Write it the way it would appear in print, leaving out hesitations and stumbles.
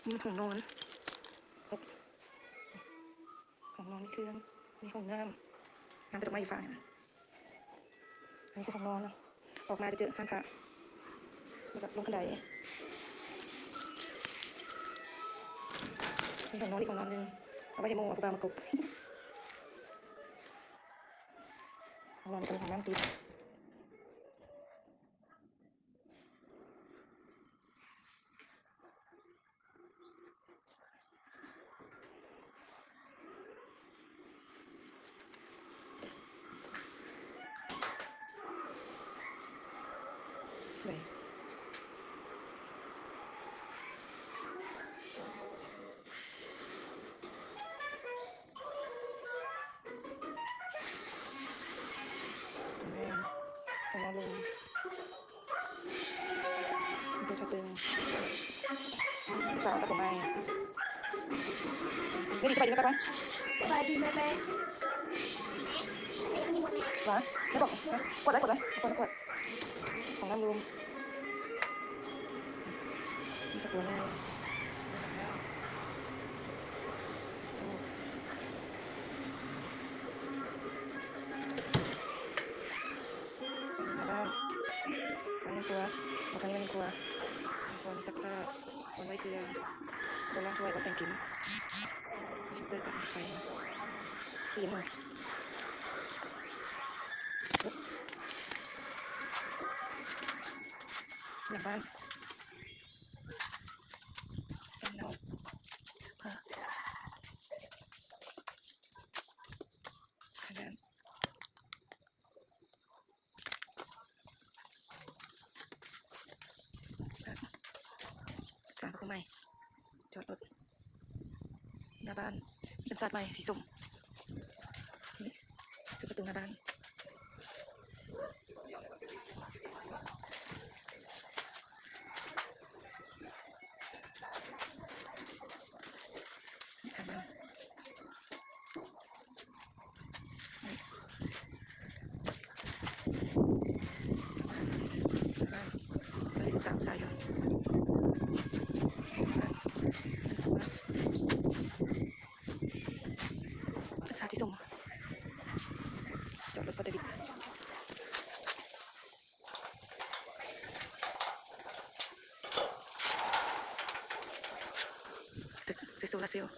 นี่ของนอนของนอนนี่คือนี่ห้องน้ำแต่ดอกไม้อยู่ฝั่งนะอันนี้คือของนอนเนาะออกมาจะเจอห้างพระแล้วก็ลงบันไดมีของนอนอีกของนอนหนึ่งเอาไว้ให้โมเอาปลามากบของนอนเป็นของน้ำติดเลยของนอนลงเจอถ้าตึงสาวตะกงไงนี่ดีสบายดีไหมป้าสบายดีไหมแม่หวานไม่บอกนะกดเลยโซนกดของน้ำรวมมีสักตัวง่ายสักตัวมาบ้านครั้งนี้ตัวมาครั้งนี้มันตัวมีสักผ้าวันไว้คือโดนล้างถ้วยวันแต่งกินเติร์กับไฟปีนเลยหลังบ้านเป็นนกผ้าขนาดสามพวกใหม่จอดรถหน้าบ้านเป็นสัตว์ใหม่สีส้มนี่คือประตูหน้าบ้านสามสายเลยสาที่ส่งจอดรถปตวิทตึกโซลาเซลล์